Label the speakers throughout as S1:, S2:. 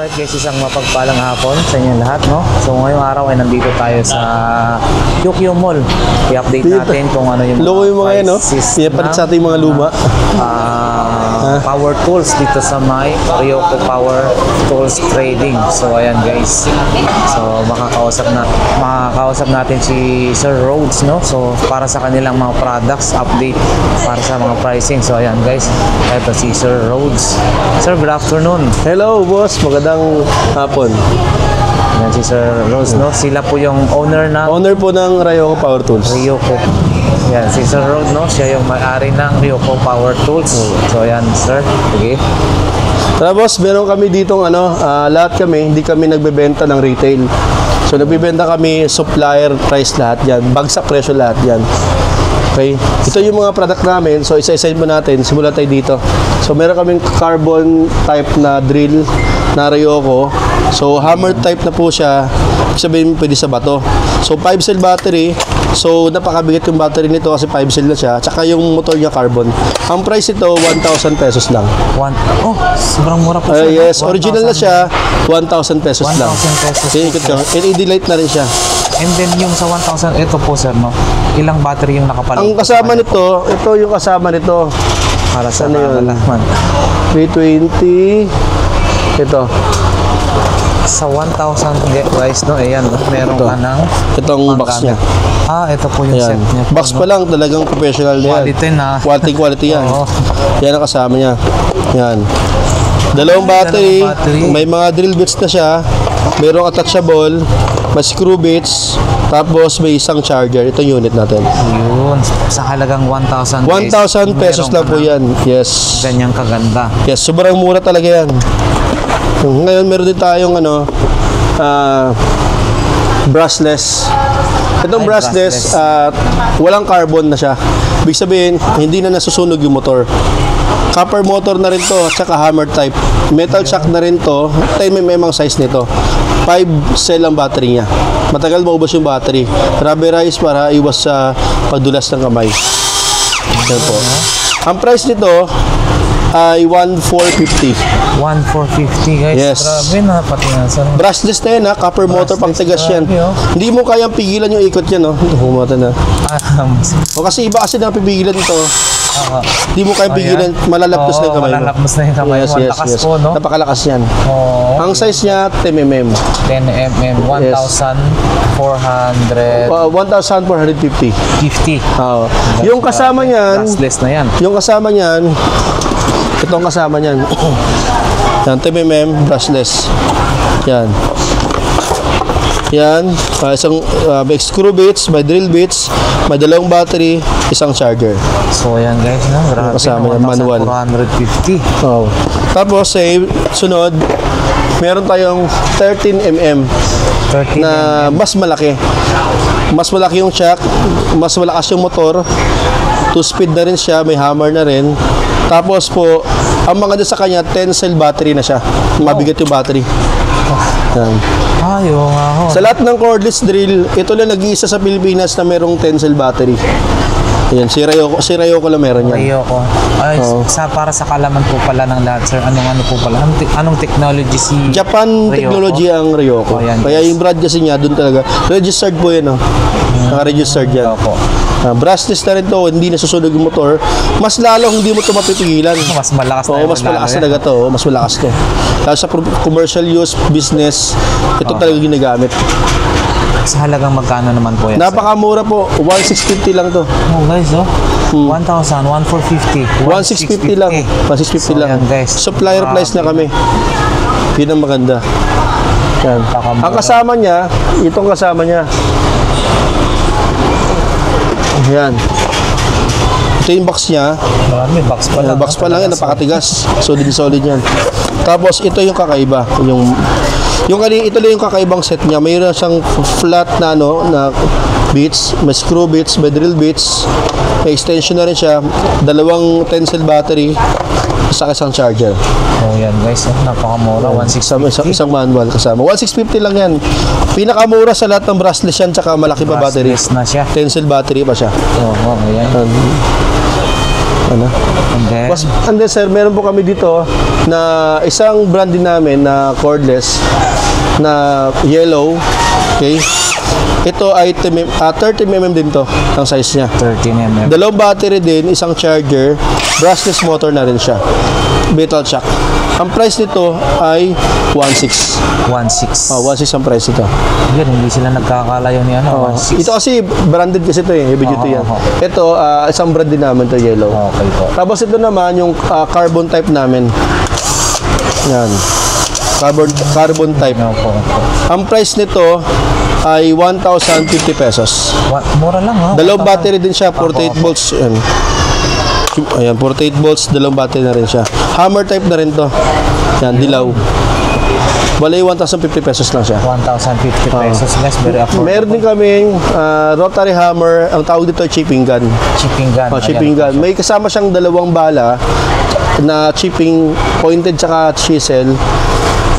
S1: Alright guys, isang mapagpalang hapon sa inyo lahat, no? So ngayong araw ay nandito tayo sa QQ Mall. I-update natin kung ano yung
S2: mga yan, no? Iyapalit sa ating mga luma.
S1: Power tools dito sa may Ryoko Power Tools Trading. So ayan guys. So makakausap natin si Sir Rhodes, no? So para sa kanilang mga products, update para sa mga pricing. So ayan guys, ito si Sir Rhodes. Sir, good afternoon.
S2: Hello boss, magandang hapon.
S1: Yan si Sir Rhodes, no? Sila po yung owner
S2: po ng Ryoko Power Tools.
S1: Ryoko. Yan, si Sir Rhodes, no? Siya yung may-ari ng Ryoko Power Tools. So yan, sir. Sige.
S2: Tara boss, meron kami ditong lahat kami, hindi kami nagbebenta ng retail. So nagbebenta kami supplier price lahat yan. Bagsak presyo lahat yan. Okay? Ito yung mga product namin. So isa-isahin mo natin. Simulan tayo dito. So meron kaming carbon type na drill na Ryoko. So hammer type na po siya. Sabihin pwede sa bato. So 5 cell battery. So napakabigat yung battery nito kasi 5 cell na siya. Tsaka yung motor niya carbon. Ang price ito 1,000 pesos lang.
S1: Oh, sobrang mura po siya.
S2: Yes, original na siya. 1,000 pesos lang.
S1: 1,000 pesos.
S2: LED light na rin siya.
S1: And then yung sa 1,000, ito po sir, no? Ilang battery yung nakapaloob?
S2: Ang kasama nito, ito yung kasama nito.
S1: Para sa
S2: ano yun? 320. Ito.
S1: Sa 1,000 guys, no? Ayan, meron ka ng
S2: itong box niya.
S1: Ito po yung set niya.
S2: Box pa lang, talagang professional na yan.
S1: Quality na.
S2: Quality yan. Yan ang kasama niya. Yan. Dalawang battery. May mga drill bits na siya. Mayroong attachable. May screw bits. Tapos may isang charger. Ito yung unit natin.
S1: Yun. Sa halagang 1,000
S2: 1,000 pesos lang po yan. Yes.
S1: Ganyang kaganda.
S2: Yes, sobrang mura talaga yan. Ngayon meron din tayong brushless. Itong brushless, walang carbon na siya. Ibig sabihin, hindi na nasusunog yung motor. Copper motor na rin to at saka hammer type. Metal shock na rin to. Tayo may memang size nito. 5 cell ang battery niya. Matagal maubos yung battery. Rubberized para iwas sa pagdulas ng kamay. Yan po. Ang price nito ay 1,450.
S1: 1,450 guys.
S2: Yes.
S1: Grabe na, pati na sir.
S2: Brushless na yan, copper motor pang tigas yan. Hindi mo kayang pigilan yung ikot yan, no? Humata na. O kasi iba kasi na pipigilan ito. Hindi mo kayang pigilan, malalapos na yung kamay mo.
S1: Malalapos na yung kamay mo. Lakas po, no?
S2: Napakalakas yan. Ang size niya, 10mm.
S1: 10mm, 1,400.
S2: 1,450.
S1: 50.
S2: Yung kasama niyan,
S1: brushless na yan.
S2: yung kasama niyan, itong kasama niyan. Yan, 10mm brushless. Yan. Yan, isang may screw bits, may drill bits, may dalawang battery, isang charger.
S1: So ayan guys, no? Grabe,
S2: kasama yan, manual.
S1: 1,450.
S2: Tapos sunod, meron tayong 13mm
S1: 13mm
S2: na mas malaki. Mas malaki yung shock, mas malakas yung motor. 2-speed na rin siya, may hammer na rin. Tapos po, ang mga sa kanya, 10 cell battery na siya. Mabigat yung battery. Yan.
S1: Ho.
S2: Sa lahat ng cordless drill, ito lang nag-iisa sa Pilipinas na merong 10 cell battery. Ayan, si Ryoko lang meron yan.
S1: Ryoko. Para sa kalaman po pala ng lahat, sir, ano po pala? Anong technology si
S2: Japan
S1: Ryoko?
S2: Technology ang Ryoko. Kaya yung brand kasi niya, doon talaga. Registered po yan, Naka-registered yan. Brushless na rin to, hindi nasusunog yung motor. Mas lalo hindi mo ito mapipigilan.
S1: Mas malakas na
S2: mas malakas talaga to. Mas malakas to. Tapos sa commercial use, business, ito talaga ginagamit.
S1: Sa halagang magkano naman po yan?
S2: Napakamura po. 1,650 lang to.
S1: Guys, 1,000, 1,450.
S2: 1,650 lang. 1,650 lang.
S1: Yan, guys.
S2: Supplier price na kami. Yun ang maganda. Yan. Ang kasama niya, itong kasama niya. Yan. Ito yung box niya.
S1: Marami, box pa lang.
S2: Box pa lang yan, napakatigas. Solid yan. Tapos ito yung kakaiba. Ito lang yung kakaibang set niya. Mayroon siyang flat na na bits, may screw bits, may drill bits, may extension na rin siya, dalawang 10 cell battery, isang charger.
S1: Yan guys, napakamura. 1,650.
S2: Isang manual kasama. 1,650 lang yan. Pinakamura sa lahat ng brushless yan, tsaka malaki pa battery.
S1: Brushless na siya.
S2: 10 cell battery pa siya.
S1: Ayan.
S2: Ano? And then sir, meron po kami dito na isang brand din namin na cordless na yellow. Okay? Ito ay 30mm din to ang size niya.
S1: 13mm.
S2: Dalawang battery din, isang charger, brushless motor na rin siya. Metal shock. Ang price nito ay 1.6.
S1: 1.6.
S2: 1.6 ang price nito.
S1: Yan, hindi sila nagkakalayo ni ano. 1.6.
S2: Ito kasi branded kasi ito heavy duty yan. Ito, isang brand din namin to yellow.
S1: Okay po.
S2: Tapos ito naman yung carbon type namin. Yan. Carbon type. Ang price nito ay 1,050 pesos.
S1: Mura lang ha.
S2: Dalawang battery din siya, 48 volts. Ayan, 48 volts, dalawang battery na rin siya. Hammer type na rin to. Yan, dilaw. Bali, 1,050 pesos lang siya.
S1: 1,050 pesos. Yes, very affordable.
S2: Meron din kaming rotary hammer. Ang tawag dito ay chipping gun.
S1: Chipping gun.
S2: Chipping gun. May kasama siyang dalawang bala na chipping, pointed tsaka chisel.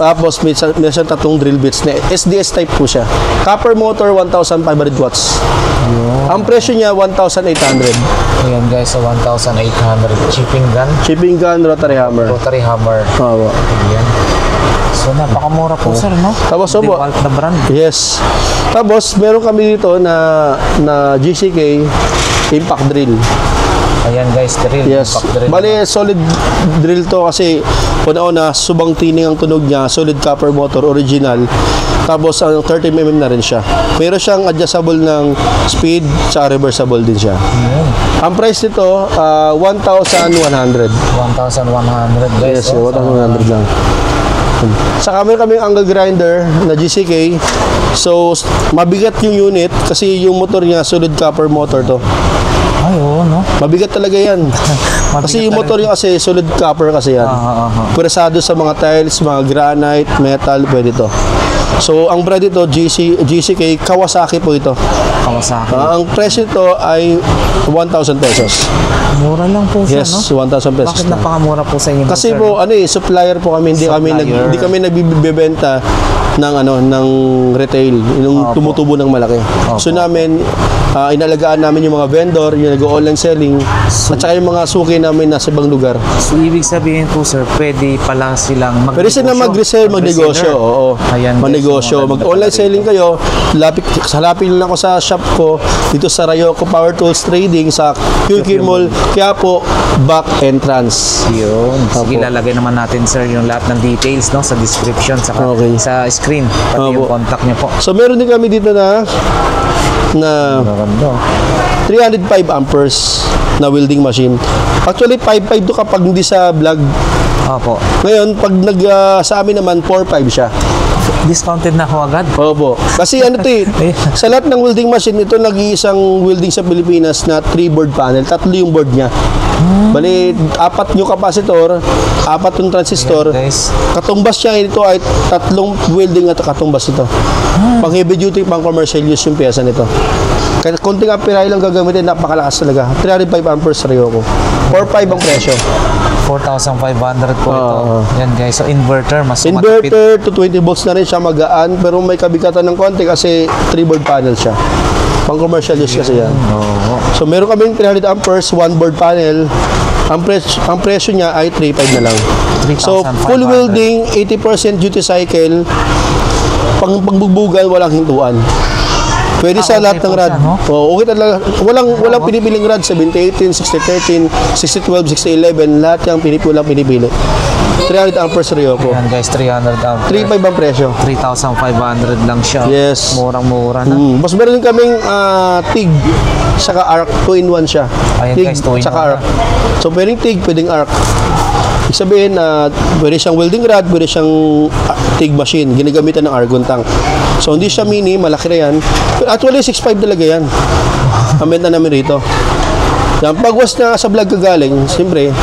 S2: Tapos may siyang tatlong drill bits na SDS type po siya. Copper motor, 1,500 watts. Ang presyo niya, 1,800.
S1: Ayan guys, so 1,800. Chipping gun.
S2: Chipping gun, rotary hammer.
S1: Rotary hammer.
S2: Oo.
S1: Ayan. So napakamura po sir, no?
S2: Tapos po,
S1: DeWalt na brand.
S2: yes. Tapos meron kami dito na GCK impact drill.
S1: Ayan guys, drill.
S2: Yes.
S1: Drill.
S2: Bali, solid drill to kasi una-una, subang tining ang tunog niya, solid copper motor, original. Tapos, 30mm na rin siya. Meron siyang adjustable ng speed, sa reversible din siya. Ang price nito, 1,100.
S1: 1,100 guys.
S2: Yes, 1,100 lang. Saka meron kaming angle grinder na GCK. So, mabigat yung unit kasi yung motor niya, solid copper motor to.
S1: Ay, oo, no?
S2: Mabigat talaga yan. Kasi yung motor yung kasi solid copper kasi yan. Presado sa mga tiles, mga granite, metal, pwede to. So, ang brand ito, GCK, Kawasaki po ito.
S1: Kawasaki.
S2: Ang price nito ay 1,000 pesos.
S1: Mura lang po siya,
S2: Yes,
S1: no?
S2: 1,000 pesos.
S1: Bakit napakamura po sa inyo?
S2: Kasi
S1: sir,
S2: po, supplier po kami, hindi kami nagbibenta ng retail, yung tumutubo ng malaki. So namin, inalagaan namin yung mga vendor, yung nag-online selling, at saka yung mga suki namin nasa ibang lugar.
S1: So, ibig sabihin po sir, pwede pala silang mag-negosyo.
S2: Pwede sila mag-resell, mag-negosyo. Oo.
S1: Ayan,
S2: mag-negosyo. Mag-online selling kayo. Halapin lang ako sa shop ko dito sa Rayoco Power Tools Trading sa QQ Mall, Quiapo, back entrance.
S1: Yun. Sige, lalagay naman natin sir yung lahat ng details, no, sa description, sa screen, pati yung contact niyo po.
S2: So meron din kami dito na 305 amperes na welding machine. Actually 5.5 to kapag hindi sa vlog.
S1: Opo.
S2: Ngayon pag sa amin naman 4.5 siya.
S1: Discounted na ako agad.
S2: Opo. Kasi sa lahat ng welding machine, ito nag-iisang welding sa Pilipinas na 3-board panel. 3 yung board niya. Bali, 4 yung capacitor, 4 yung transistor. Katumbas niya ito ay 3 welding at katumbas ito. Pang heavy duty, pang commercial use yung pyesa nito. Kaya konting amperahe lang gagamitin, napakalakas talaga. 305 amperes Ryoko. 4.5 ang presyo.
S1: 4,500 po ito. Yan guys, so inverter, mas
S2: inverter to 20 volts na rin siya, magaan, pero may kabigatan ng konti kasi 3-board panel siya. Pang commercial use kasi yan. So meron kaming 300 amperes, 1-board panel. Ang presyo niya ay 3.5 na lang. So full welding, 80% duty cycle, pangbugbugan, walang hintuan. Pwede sa lahat ng rad. Okay talaga. Walang pinipiling rad. 7018, 6013, 6012, 6011. Lahat yung walang pinipili. 300 amperes Ryoko.
S1: Yan guys, 300 amperes.
S2: 3.5 ang presyo.
S1: 3,500 lang siya.
S2: Yes.
S1: Murang-mura na.
S2: Mas meron din kaming TIG saka ARC. 2-in-1 siya.
S1: Ayan
S2: TIG
S1: guys, 2-in-1
S2: saka ARC. So pwedeng TIG, pwedeng ARC. Ibig sabihin na pwede siyang welding rod, pwede siyang TIG machine. Ginagamitan ng argon tank. So hindi siya mini, malaki na yan. Actually 6.5 talaga yan. Comment na namin rito. Yan, pagwas na sa vlog kagaling, siyempre,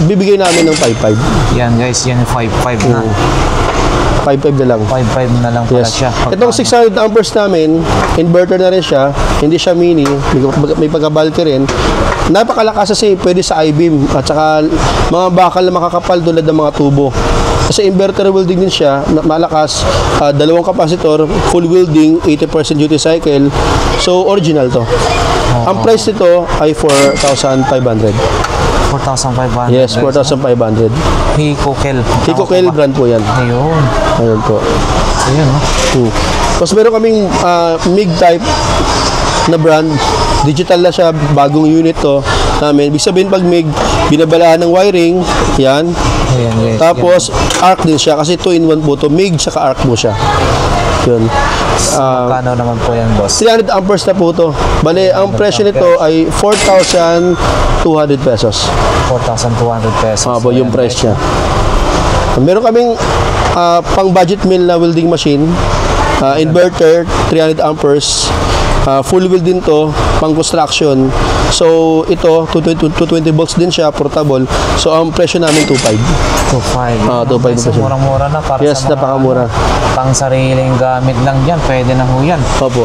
S2: bibigay namin ng 5.5.
S1: Yan guys, yan yung 5.5 na.
S2: 5.5 na lang.
S1: 5.5 na lang pala siya.
S2: Itong 600 amperes namin, inverter na rin siya, hindi siya mini, may pagka-bulky rin. Napakalakas kasi pwede sa I-beam at saka mga bakal na makakapal tulad ng mga tubo. Kasi inverter welding din siya, malakas, dalawang kapasitor, full welding, 80% duty cycle. So original to. Ang price nito ay 4,500.
S1: 4,500.
S2: Yes, 4,500.
S1: Hikokel.
S2: Hikokel brand po yan.
S1: Ayun.
S2: Ayun po.
S1: Ayun, no?
S2: Tapos meron kaming MIG type na brand. Digital na siya, bagong unit to namin. Ibig sabihin pag MIG, binabalaan ng wiring, yan.
S1: Ayan, guys.
S2: Tapos, arc din siya kasi 2-in-1 po to. MIG tsaka arc po siya. Yun.
S1: Magkano naman po yan, boss?
S2: 300 amperes na po to. Bale, ang presyo nito ay 4,200 pesos.
S1: 4,200 pesos.
S2: Po, yung
S1: Ayan,
S2: price niya. Meron kaming pang budget mill na welding machine. Inverter, 300 amperes. Full wheel din to, pang construction. So, ito, 220 volts din siya, portable. So, ang presyo namin 2,500.
S1: 2,500.
S2: 2,500
S1: Guys, murang-mura na para
S2: Yes,
S1: sa mga
S2: napakamura.
S1: pang sariling gamit lang yan. Pwede na ho yan.
S2: Opo.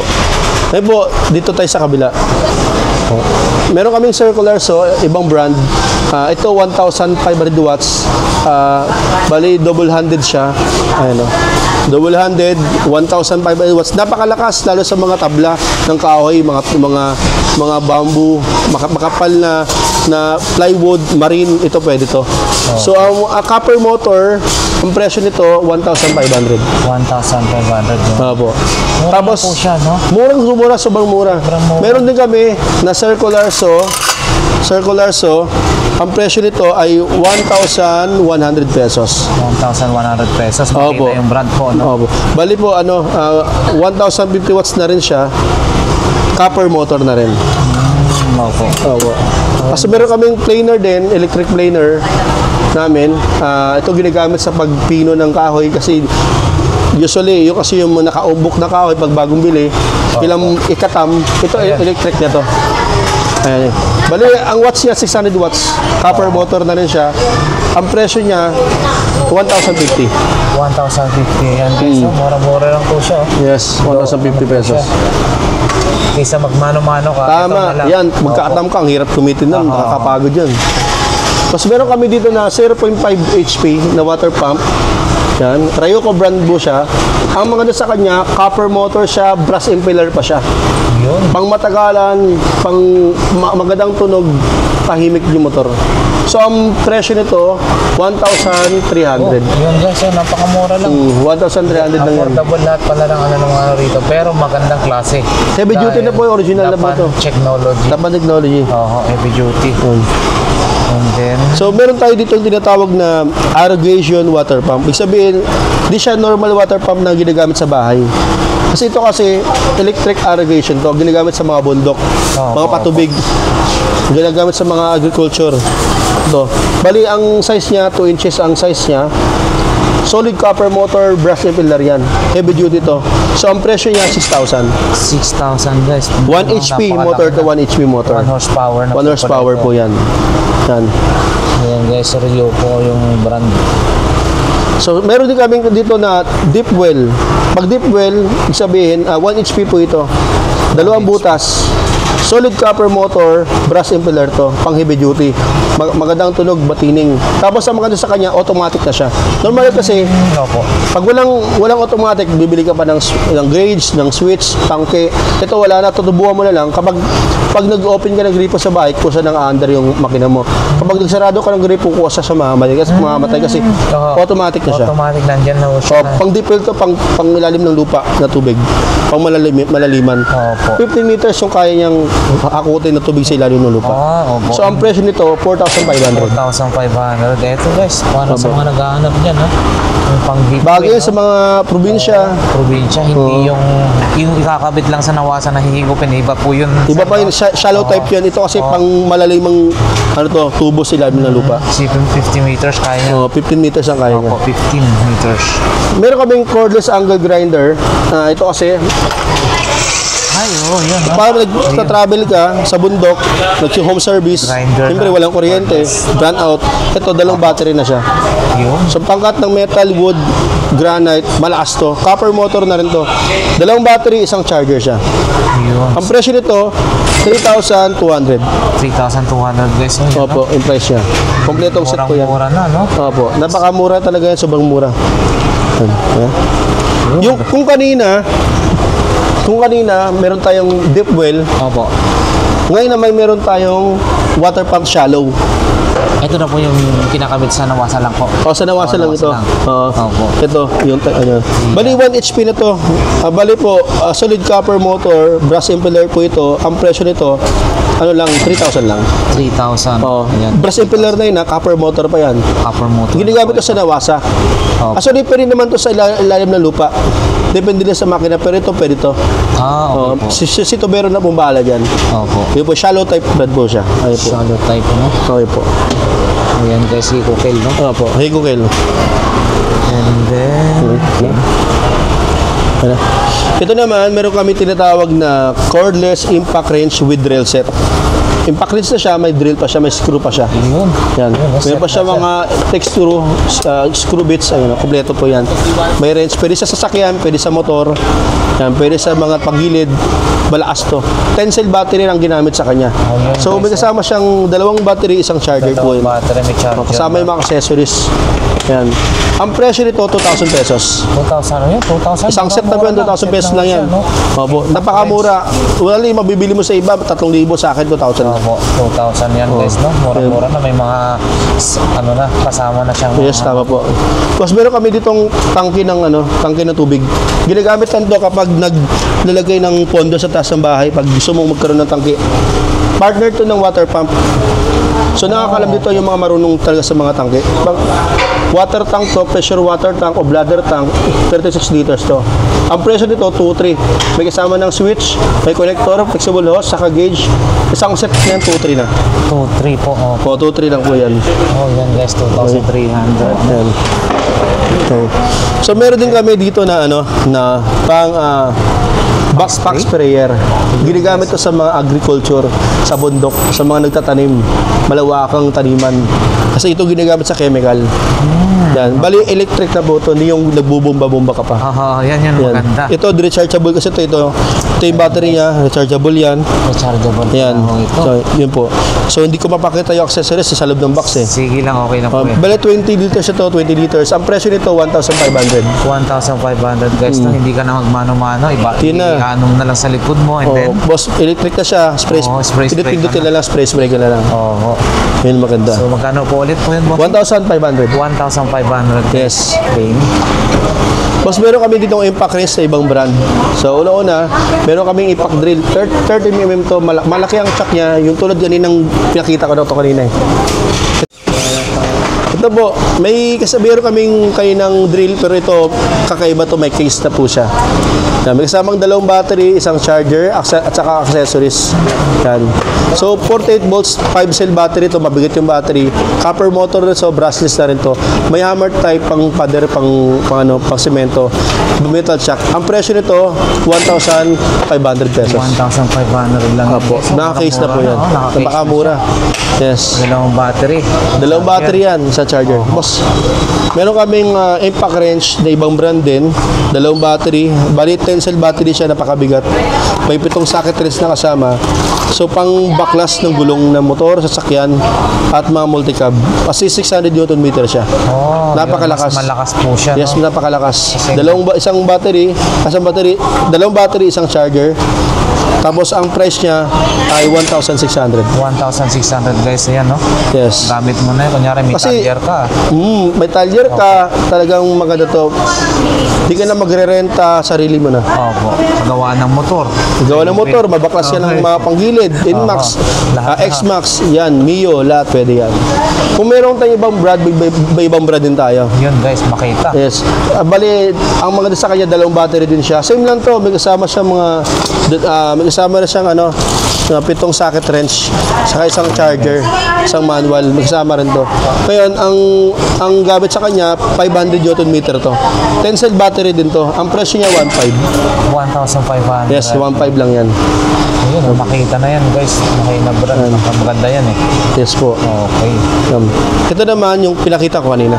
S2: Ngayon po, dito tayo sa kabila. Meron kaming circular saw, ibang brand. Ito 1,500 watts. Bali double-handed siya. Ayan o. Double-handed, 1,500 watts. Napakalakas lalo sa mga tabla ng kahoy, mga bamboo, makapal na plywood, marine, ito pwede to. So ang copper motor, ang presyo nito 1,500.
S1: 1,500.
S2: Opo.
S1: Mura
S2: Tapos
S1: na po siya, no?
S2: mura, sobrang mura.
S1: Sobrang mura.
S2: Meron din kami na circular saw. Ang presyo nito ay 1,100 pesos.
S1: 1,100 pesos.
S2: Opo.
S1: Makita yung brand po, no?
S2: Opo. Bali po 1,050 watts na rin siya. Copper motor na rin.
S1: Opo.
S2: Opo. Kasi meron kaming planer din, electric planer namin. Ito ginagamit sa pagpino ng kahoy kasi usually yung kasi yung nakaubok na kahoy pag bagong bili, ilang ikatam, ito electric na to. Ayan. Bali, ang watts niya 600 watts. Copper motor na rin siya. Ang presyo niya 1,050.
S1: 1,050. Yan, guys. no? Mura-mura lang po siya. oh.
S2: Yes, 1,050 pesos.
S1: Kaysa magmano-mano ka. ito na
S2: Tama,
S1: lang.
S2: yan, magkaatam ka, ang hirap kumitin nun, nakakapagod yan. Tapos meron kami dito na 0.5 HP na water pump. Yan, Ryoko brand po siya. Ang maganda sa kanya, copper motor siya, brass impeller pa siya.
S1: Yun.
S2: Pang matagalan, pang magandang tunog, tahimik yung motor. So, ang presyo nito, 1,300.
S1: Yun guys, yun, napakamura lang.
S2: 1,300 lang yan.
S1: Affordable lahat pala ng ano rito. Pero magandang klase.
S2: Heavy duty na po, original na po ito.
S1: Technology.
S2: Tapan technology.
S1: Oo, heavy duty.
S2: Yun.
S1: And then,
S2: So, meron tayo dito yung tinatawag na irrigation water pump. Ibig sabihin, di siya normal water pump na ginagamit sa bahay. Kasi ito kasi, electric irrigation to, ginagamit sa mga bundok, mga patubig, ginagamit sa mga agriculture. Ito. Bali, ang size niya, 2 inches ang size niya. Solid copper motor, brass impeller yan. Heavy duty to. So, ang presyo niya, 6,000.
S1: 6,000 guys.
S2: 1 HP motor to 1 HP motor.
S1: 1 horsepower na
S2: 1 horsepower po yan. Yan.
S1: Ayan guys, Ryoko yung brand.
S2: So, meron din kami dito na deep well. Pag deep well, ibig sabihin, 1 HP po ito. Dalawang butas. Solid copper motor, brass impeller to, pang heavy duty. Magandang tunog, matining. Tapos ang maganda sa kanya, automatic na siya. Normal kasi,
S1: Opo.
S2: pag walang automatic, bibili ka pa ng gauge, ng switch, tangke. Ito wala na, tutubuhan mo na lang. Pag nag-open ka ng gripo sa bike, kusa nang under yung makina mo. Kapag nagsarado ka ng gripo, kusa sa mamamatay kasi automatic na siya.
S1: Automatic nandyan na
S2: So,
S1: siya.
S2: pang deep well to, pang ilalim ng lupa na tubig. Pang malaliman.
S1: Opo.
S2: 15 meters yung kaya niyang akutin na tubig sa ilalim ng lupa.
S1: Opo.
S2: So, ang presyo nito, 4,500.
S1: 4,500. Eto guys, para sa mga naghahanap dyan, ha? Yung pang deep
S2: Bagay
S1: well,
S2: sa mga probinsya.
S1: probinsya, hindi yung ikakabit lang sa nawasan na hihigupin. Iba po yun.
S2: Iba pa yun, shallow type yan. Ito kasi pang malalimang tubo sa ilalim ng lupa.
S1: 50 meters kaya niya.
S2: 15 meters ang kaya niya.
S1: Opo, 15 meters.
S2: Meron kaming cordless angle grinder. Ito kasi,
S1: Ay, yun. ha?
S2: para nag-travel ka sa bundok, nag-home service,
S1: Grinder
S2: siyempre
S1: na.
S2: walang kuryente, brand out. Ito, dalawang battery na siya.
S1: Yun.
S2: So, pangkat ng metal, wood, granite, malakas to. Copper motor na rin to. Dalawang battery, isang charger siya.
S1: Yun.
S2: Ang presyo nito, 3,200.
S1: 3,200 guys. Yun,
S2: Opo, yung price niya. Kompletong set po yan.
S1: Murang-mura na, no?
S2: Opo, napakamura talaga yan, sobrang mura. Yan. Yung kung kanina meron tayong deep well.
S1: Opo.
S2: Ngayon naman meron tayong water pump shallow.
S1: Ito na po yung kinakamit sa Nawasa lang po.
S2: O, sa Nawasa lang
S1: Nawasa
S2: ito.
S1: lang.
S2: Oo.
S1: Opo.
S2: Ito, yung ano. Bali, 1 HP na to. Bali po, solid copper motor, brass impeller po ito. Ang presyo nito, ano lang, 3,000 lang.
S1: 3,000.
S2: Oh,
S1: Ayan.
S2: brass impeller na yun, copper motor pa yan.
S1: Copper motor.
S2: Ginagamit ko sa Nawasa.
S1: Opo.
S2: Actually, pwede naman to sa ilalim ng lupa. Depende din sa makina, pero ito pwede to.
S1: Ah, okay po.
S2: Si Tobero na pong bahala dyan.
S1: Opo.
S2: Yun po, shallow type bed po siya. Ayun po.
S1: Shallow type, no?
S2: Okay po.
S1: Ayan guys, si Kukel, no?
S2: Opo, hey Kukel.
S1: And then...
S2: Ano? Ito naman, meron kami tinatawag na cordless impact wrench with drill set. Impact wrench na siya, may drill pa siya, may screw pa siya.
S1: Yun.
S2: Yan.
S1: Yun,
S2: Meron pa siya mga texture, screw bits, ayun, kompleto po yan. May wrench, pwede sa sasakyan, pwede sa motor, yan, pwede sa mga pagilid, malakas to. 10 cell battery ang ginamit sa kanya.
S1: yun,
S2: So, may
S1: guys,
S2: kasama siyang dalawang battery, isang charger po yun.
S1: Battery, may charger.
S2: Kasama yung mga accessories. Yan. Ang presyo nito, 2,000 pesos.
S1: 2,000 ano yun? 2,000?
S2: Isang set na po yan, 2,000 pesos lang yan.
S1: No?
S2: Opo, napakamura. Wala yung mabibili mo sa iba, 3,000 sa akin, 2,000 lang.
S1: Opo, 2,000 yan guys, no? Mura-mura na, may mga ano na, kasama na siyang
S2: Yes, tama po. Tapos meron kami ditong tangke ng tubig. Ginagamit lang to kapag naglalagay ng pondo sa taas ng bahay pag gusto mong magkaroon ng tangke. Partner to ng water pump. So nakakalam dito yung mga marunong talaga sa mga tangke. Water tank to, pressure water tank o bladder tank, 36 liters to. Ang presyo nito, 2-3. May kasama ng switch, may connector, flexible hose, saka gauge. Isang set niyan, 2-3 na.
S1: 2-3 po.
S2: O,
S1: Oh.
S2: 2-3 lang po yan.
S1: Oh, yan guys, 2,300.
S2: Yan. Okay. So meron din kami dito na pang backpack sprayer. Ginagamit to sa mga agriculture, sa bundok, sa mga nagtatanim, malawakang taniman. Kasi ito ginagamit sa chemical. Yan. Bali electric na po ito, hindi yung nagbubomba-bomba ka pa.
S1: Yan maganda.
S2: Ito rechargeable kasi ito yung battery niya, rechargeable yan.
S1: Rechargeable.
S2: Yan.
S1: Ito.
S2: So, yun po. So hindi ko mapakita yung accessories sa loob ng box eh.
S1: Sige lang, okay na po yan.
S2: Bali 20 liters ito, 20 liters. Ang presyo nito 1,500.
S1: 1,500 guys, no? Hindi ka na magmano-mano,
S2: Yun na.
S1: ianong na lang sa likod mo and then
S2: Boss, electric na siya. Spray,
S1: spray
S2: pindutin
S1: ka
S2: na lang, spray ka na lang. Yun maganda.
S1: So magkano po ulit po yun, boss?
S2: 1,500.
S1: 1,500.
S2: Yes.
S1: Okay.
S2: Boss, meron kami ditong impact wrench sa ibang brand. So, una-una, meron kaming impact drill. 30mm to. Malaki ang chuck niya. Yung tulad ganinang pinakita ko na ito kanina eh. Ito po, meron kaming kaninang drill pero ito kakaiba to, may case na po siya. Yan, may kasamang dalawang battery, isang charger at saka accessories. Yan. So 48 volts, 5 cell battery to, mabigat yung battery. Copper motor na, so brushless na rin to. May hammer type pang pader, pang semento. Metal shock. Ang presyo nito 1,500 pesos.
S1: 1,500 lang.
S2: Opo,
S1: So,
S2: naka-case na po yan.
S1: Naka-case na
S2: Napakamura. Yes.
S1: Dalawang battery.
S2: Dalawang battery yan sa charger. Boss, meron kaming impact wrench na ibang brand din. Dalawang battery. Bali 10 cell battery siya, napakabigat. May 7 socket wrench na kasama. So pang baklas ng gulong ng motor, sasakyan at mga multicab. Kasi 600 Newton meter siya. Napakalakas.
S1: Mas malakas po siya.
S2: Yes,
S1: no?
S2: napakalakas. Dalawang battery, dalawang battery, isang charger. Tapos ang price niya ay 1,600.
S1: 1,600 guys, ayan, no?
S2: Yes.
S1: Gamit mo na yun. Kunyari, may
S2: Kasi-
S1: talyer ka.
S2: May talyer ka, talagang maganda to. Hindi ka na magre-renta, sarili mo na.
S1: Opo. Gawa ng motor.
S2: Gawa ng motor, mabaklas yan ng mga panggilid, Inmax,
S1: Lahat na.
S2: Xmax, yan, Mio, lahat pwede yan. Kung meron tayong ibang brand, may ibang brand din tayo.
S1: Yun guys, makita.
S2: Yes. Bali, ang mga sa kanya, dalawang battery din siya. Same lang to, may kasama siyang may kasama na siyang 7 socket wrench, saka isang charger, isang manual, may kasama rin to. Ngayon, ang gamit sa kanya, 500 Newton meter to. 10 cell battery din to. Ang presyo niya 1,500.
S1: 1,500.
S2: Yes, 1,500 lang yan.
S1: Ayun, makita na yan guys. Makita na brand. Maganda yan eh.
S2: Yes po.
S1: Okay.
S2: Ito naman yung pinakita ko kanina.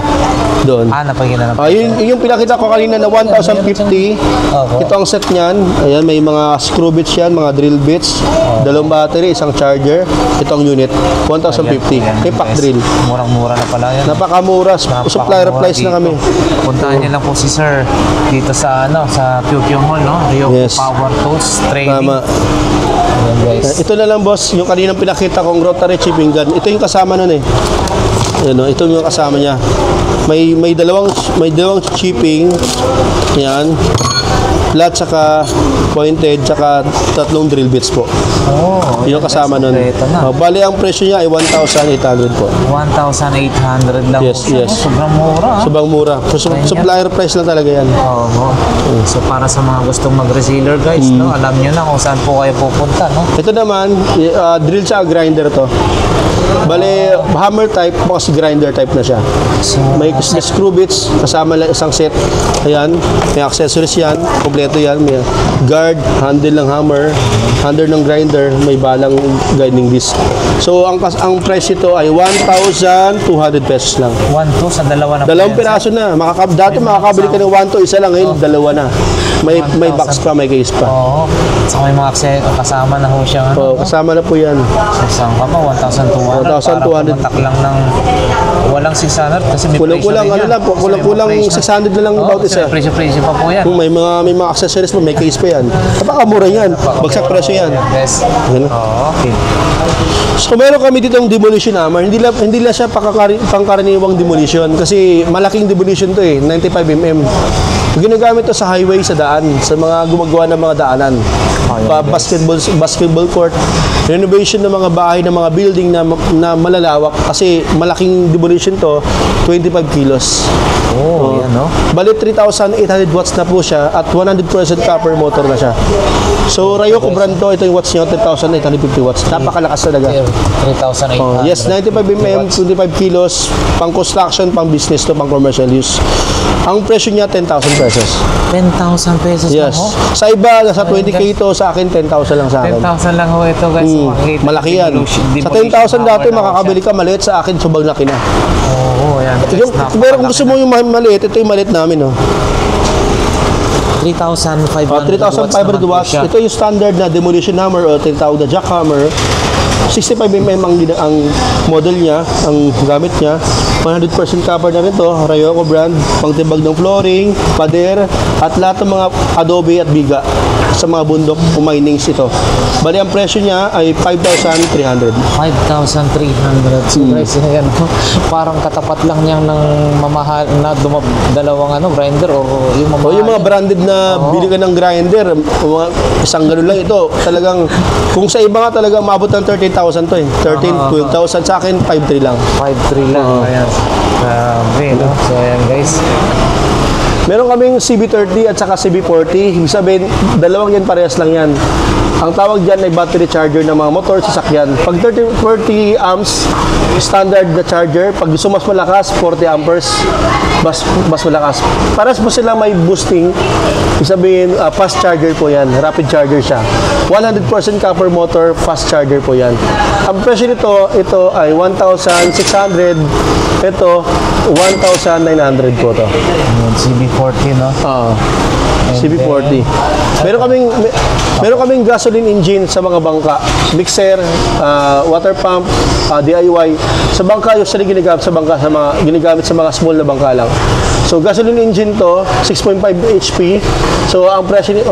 S2: Doon.
S1: Napagina na.
S2: Yung pinakita ko kanina na 1,050.
S1: Opo.
S2: Ito ang set niyan. Ayan, may mga screw bits yan, mga drill bits. Dalawang battery, isang charger. Ito ang unit. 1,050. Impact drill.
S1: Murang-mura na pala yan.
S2: Napakamura. Supplier price na kami.
S1: Puntahan niyo lang po si Sir dito sa sa QQ Mall, no? Rio
S2: Yes.
S1: Power Tools Trading.
S2: Tama.
S1: Ayan guys.
S2: Ito na lang boss, yung kaninang pinakita kong rotary chipping gun. Ito yung kasama nun eh. Ano, ito yung kasama niya. May dalawang chipping. Yan. Flat saka pointed saka tatlong drill bits po.
S1: Oh,
S2: Yung kasama nun.
S1: Ito na.
S2: Bali ang presyo niya ay 1,800 po.
S1: 1,800 lang
S2: Yes,
S1: po siya,
S2: yes.
S1: no? Sobrang mura.
S2: Sobrang mura. Supplier price lang talaga yan.
S1: Oo. So para sa mga gustong mag-resealer guys, no, alam nyo na kung saan po kayo pupunta, no?
S2: Ito naman, drill siya, grinder to. Bale, hammer type, box grinder type na siya.
S1: So,
S2: May screw bits, kasama lang isang set. Ayan, may accessories yan, kompleto yan. May guard, handle ng hammer, handle ng grinder, may balang guiding disc. So, ang price ito ay 1,200 pesos lang.
S1: 1, 2 sa dalawa na po
S2: Dalawang
S1: yan,
S2: piraso na. Dati makakabili ka ng 1 to isa lang, ngayon dalawa na. May
S1: 1,000.
S2: box pa, may case
S1: sir.
S2: pa.
S1: Oo. So may mga kasama na ho siya, ano?
S2: So, kasama na po yan.
S1: So, saan ka pa? 1,200.
S2: 1,200.
S1: Para pumatak lang ng walang 600 kasi may
S2: Kulang-kulang,
S1: presyo
S2: ano
S1: rin
S2: lang po,
S1: yan.
S2: kulang-kulang
S1: Kasi may presyo.
S2: 600 na lang
S1: Oo,
S2: bawat
S1: kasi
S2: isa.
S1: may presyo pa po yan.
S2: Kung may mga accessories pa, may case pa yan. Napakamura yan. Bagsak presyo yan.
S1: Yes.
S2: Ano?
S1: Oo. Okay.
S2: So meron kami dito yung demolition hammer. Hindi lang siya pangkaraniwang demolition kasi malaking demolition to eh, 95 mm. Ginagamit to sa highway, sa daan, sa mga gumagawa ng mga daanan. Basketball court, renovation ng mga bahay, ng mga building na malalawak kasi malaking demolition to, 25 kilos.
S1: Oh, yan, no?
S2: Bali 3,800 watts na po siya at 100% copper motor na siya. So Ryoco brand to, ito yung watts niya, 3,850 watts. Napakalakas talaga.
S1: 3,800.
S2: Yes, 95 mm, 25 kilos, pang construction, pang business to, pang commercial use. Ang presyo niya 10,000 pesos.
S1: 10,000 pesos
S2: Yes.
S1: lang ho?
S2: Sa iba, nasa 20k to, sa akin 10,000 lang sa akin.
S1: 10,000 lang ho ito guys. Makikita
S2: Malaki yan. Sa
S1: demolition
S2: 10,000 dati
S1: hammer na ho
S2: makakabili ka maliit, sa akin subag laki na.
S1: siya. Oo, yan.
S2: Yung, pero kung gusto mo yung maliit, ito yung maliit namin. Oh.
S1: 3,500
S2: 3,500 watts. Ito yung standard na demolition hammer o tinatawag na jackhammer. 65 mm ang model niya, ang gamit niya. 100% copper na rin to, Ryoco brand, pangtibag ng flooring, pader, at lahat ng mga adobe at biga sa mga bundok o minings ito. Bali, ang presyo niya ay 5,300.
S1: 5,300. So guys, yan, parang katapat lang niyang ng mamahal na dalawang grinder o yung
S2: O
S1: mamahal.
S2: yung mga branded na bili ka ng grinder, isang ganun lang ito. Talagang, kung sa iba nga talaga, maabot ng 13,000 to eh. 13, 12,000. Sa akin, 5,300 lang.
S1: 5,300 lang. Ayan. Grabe, no? So ayan guys.
S2: Meron kaming CB30 at saka CB40. Ibig sabihin, dalawang yan parehas lang yan. Ang tawag dyan ay battery charger ng mga motor, sasakyan. Pag 40 amps, standard na charger. Pag gusto mas malakas, 40 amperes, mas malakas. Paras po sila may boosting. Ibig sabihin, fast charger po yan. Rapid charger siya. 100% copper motor, fast charger po yan. Ang presyo nito, ito ay 1,600. Ito, 1,900 po to.
S1: Ayan, CB40, no?
S2: CB40. Meron kaming gasoline engine sa mga bangka, mixer, water pump, DIY. Sa bangka, usually ginagamit sa mga small na bangka lang. So gasoline engine to, 6.5 HP. So ang presyo nito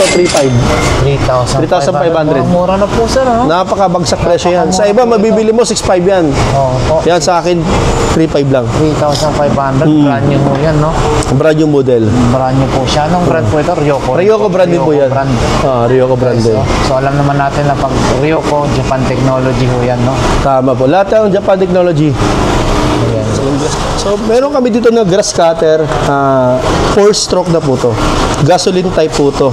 S2: 3,500.
S1: Mura na po sir, no?
S2: Napakabagsak presyo yan. Sa iba mabibili mo 6.5 yan.
S1: Oo po.
S2: Yan sa akin 3.5 lang.
S1: 3,500. Brand new mo yan, no?
S2: Brand yung model.
S1: Brand new po siya. Anong brand po ito? Ryoco.
S2: Ryoco brand din po yan.
S1: Brand.
S2: Ryoco brand din.
S1: So alam naman natin na pag Ryoco, Japan Technology ho yan, no?
S2: Tama po. Lahat ng Japan Technology.
S1: Ayan.
S2: So, meron kami dito na grass cutter, 4-stroke na po to. Gasoline type po to.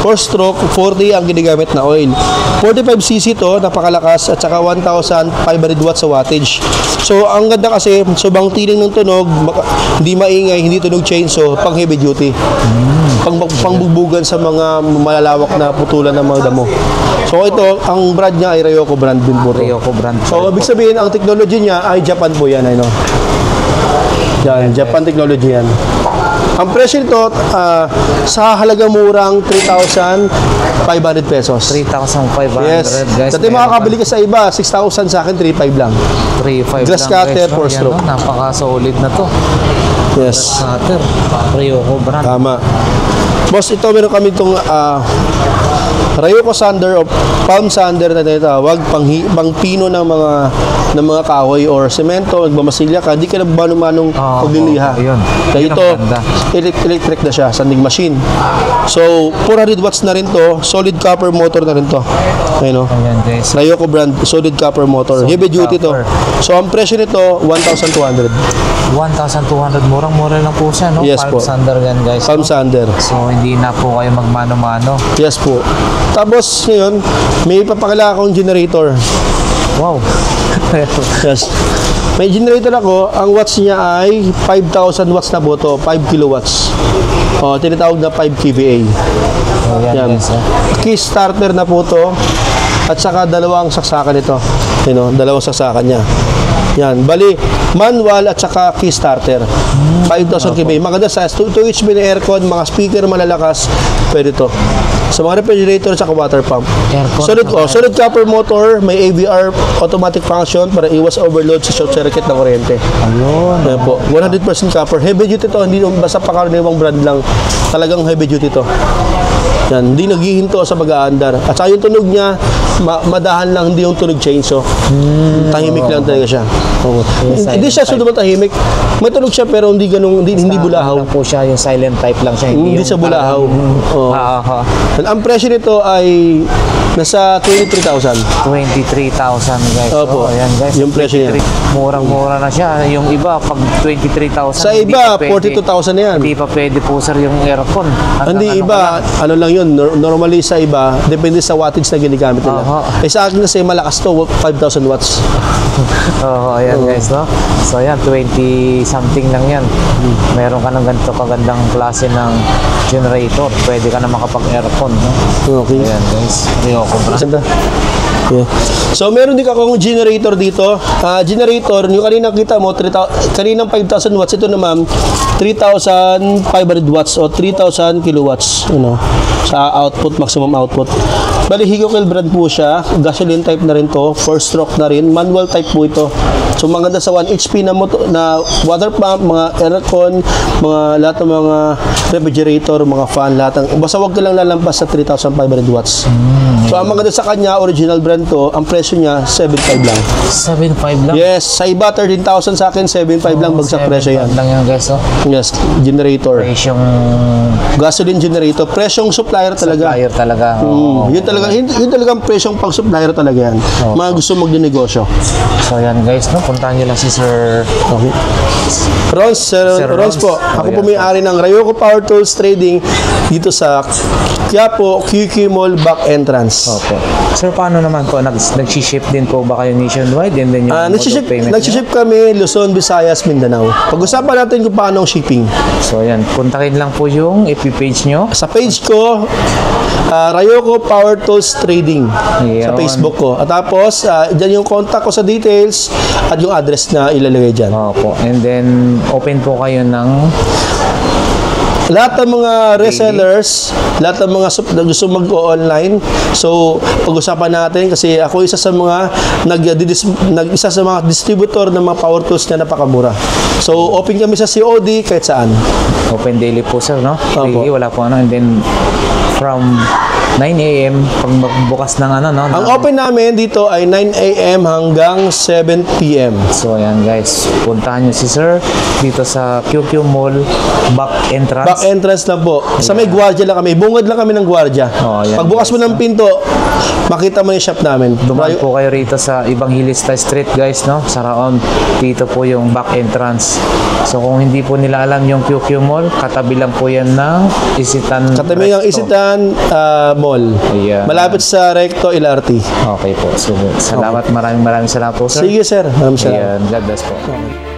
S2: 4-stroke, 40 ang ginagamit na oil. 45cc to, napakalakas, at saka 1,500 watts sa wattage. So, ang ganda kasi, subang tiling ng tunog, hindi maingay, hindi tunog chainsaw, pang heavy duty. Pangbugbugan sa mga malalawak na putulan ng mga damo. So, ito, ang brand niya ay Ryoco brand din po to.
S1: Ryoco brand.
S2: So, ibig sabihin, ang technology niya ay Japan po yan, ano? Yan, Japan Technology yan. Ang presyo nito, sa halagang murang 3,500 pesos.
S1: 3,500
S2: Yes.
S1: guys.
S2: Dati makakabili ka sa iba, 6,000 sa akin, 3,500 lang.
S1: 3,500
S2: Grass
S1: lang
S2: cutter,
S1: guys, no?
S2: 4-stroke.
S1: Yan, no? Napaka-solid na to.
S2: Yes.
S1: Cutter. Ryoco brand.
S2: Tama. Boss, ito meron kami itong Rayoko sander o palm sander na tinatawag, pang pino ng mga kahoy or semento, nagmamasilya ka, hindi ka na manong pagliliha.
S1: Ayun.
S2: Kaya
S1: Yun ang
S2: ito,
S1: maganda.
S2: electric na siya, sanding machine. So, 400 watts na rin to, solid copper motor na rin to. Ayun, no?
S1: Ayan guys.
S2: Rayoko brand, solid copper motor.
S1: Solid
S2: Heavy duty to.
S1: copper.
S2: So, ang presyo nito, 1,200.
S1: 1,200. Murang-mura lang po siya, no?
S2: Yes
S1: Palm
S2: po.
S1: sander yan guys.
S2: Palm
S1: no?
S2: sander.
S1: So, hindi na po kayo magmano-mano.
S2: Yes po. Tapos, ngayon, may papakala akong generator.
S1: Wow.
S2: Yes. May generator ako, ang watts niya ay 5,000 watts na po to, 5 kilowatts. O, tinatawag na 5 kVA.
S1: So, yan
S2: Yan.
S1: guys.
S2: Key starter na po to. At saka dalawang saksakan ito. You know, dalawang saksakan niya. Yan. Bali, manual at saka key starter. 5,000 kVA. Maganda sa 2 HP na aircon, mga speaker malalakas, pwede to. Sa mga refrigerator at saka water pump.
S1: Aircon.
S2: Solid copper motor, may AVR automatic function para iwas overload sa short circuit ng kuryente.
S1: Ayun.
S2: Ayan po, 100% copper. Heavy duty to, hindi basta pakaraniwang brand lang. Talagang heavy duty to. Yan, hindi naghihinto sa pag-aandar. At saka yung tunog niya, madahan lang, hindi yung tunog chainsaw. Tahimik lang talaga siya. Oo.
S1: Yung
S2: Hindi siya
S1: silent
S2: sudo tahimik. May tunog siya pero hindi ganun, hindi bulahaw.
S1: Lang po siya, yung silent type lang siya.
S2: Hindi
S1: yung
S2: siya bulahaw. Oo. Ang presyo nito ay nasa 23,000.
S1: 23,000 guys.
S2: Opo.
S1: Ayan guys.
S2: Yung presyo niya.
S1: Murang-mura na siya. Yung iba, pag 23,000.
S2: Sa iba, 42,000 na yan.
S1: Hindi pa pwede po sir yung aircon. At
S2: Hindi
S1: ang
S2: iba, ano lang yun, normally sa iba, depende sa wattage na ginagamit nila.
S1: Aha.
S2: Eh sa akin kasi malakas to, 5,000 watts.
S1: Oo, ayan guys, no? So, ayan, 20 something lang yan. Meron ka ng ganito kagandang klase ng generator. Pwede ka na makapag-aircon, no?
S2: Okay.
S1: Ayan guys, Rayoko brand.
S2: Ganda. Yeah. So meron din akong generator dito. Generator, yung kanina kita mo, kaninang 5,000 watts, ito naman 3,500 watts o 3,000 kilowatts, you know, sa output, maximum output. Bali, Higokil brand po siya. Gasoline type na rin to. 4-stroke na rin. Manual type po ito. So, maganda sa 1 HP na water pump, mga aircon, lahat ng mga refrigerator, mga fan, lahat ng, basta wag ka lang lalampas sa 3,500 watts. So, ang maganda sa kanya, original brand to, ang presyo niya, 7,500 lang.
S1: 7,500 lang?
S2: Yes, sa iba, 13,000 sa akin, 7,500 lang bagsak presyo yan.
S1: 7,500 lang yan guys, oh.
S2: Yes, generator.
S1: Presyong
S2: Gasoline generator. Presyong supplier talaga.
S1: supplier talaga.
S2: Yun talagang presyong pang supplier talaga yan. Mga gusto magnegosyo.
S1: So, ayan guys, no? Puntahan nyo lang si Sir.
S2: Okay. Rons, Sir Rons po. Ako po may-ari ng Rayoko Power Tools Trading dito sa Quiapo, QQ Mall back entrance.
S1: Opo. Sir, paano naman po? Nag-ship din po ba kayo nationwide? And then yung mode of payment nyo?
S2: Nag-ship kami Luzon, Visayas, Mindanao. Pag-usapan natin kung paano ang shipping.
S1: So, ayan. Puntakin lang po yung FB page nyo.
S2: Sa page ko, Rayoko Power Tools Trading sa
S1: Ayun.
S2: Facebook ko. At tapos, dyan yung contact ko sa details at yung address na ilalagay dyan.
S1: Opo. And then, open po kayo ng
S2: Lahat ng mga resellers, lahat ng mga gusto mag-online. So, pag-usapan natin kasi ako isa sa mga isa sa mga distributor ng mga power tools na napakamura. So, open kami sa COD kahit saan.
S1: open daily po, sir, no?
S2: Opo.
S1: Daily, wala po ano. And then, from 9 a.m. pag magbukas ng ano, no?
S2: Ang open namin dito ay 9 a.m. hanggang 7 p.m.
S1: So, ayan guys. Puntahan nyo si Sir dito sa QQ Mall back entrance.
S2: Back entrance lang po. Sa may gwardiya lang kami. Bungad lang kami ng gwardiya.
S1: Oh, yan,
S2: Pagbukas mo ng pinto, makita mo yung shop namin.
S1: Dumaan po kayo rito sa Evangelista Street, guys, no? Sa Raon. Dito po yung back entrance. So, kung hindi po nila alam yung QQ Mall, katabi lang po yan ng Isitan.
S2: Katabi ng Isitan Mall.
S1: Ayan.
S2: Malapit sa Recto LRT.
S1: Okay po. So, salamat. Maraming salamat po, sir.
S2: Sige, sir. Maraming salamat.
S1: Ayan. God bless po.
S2: Okay.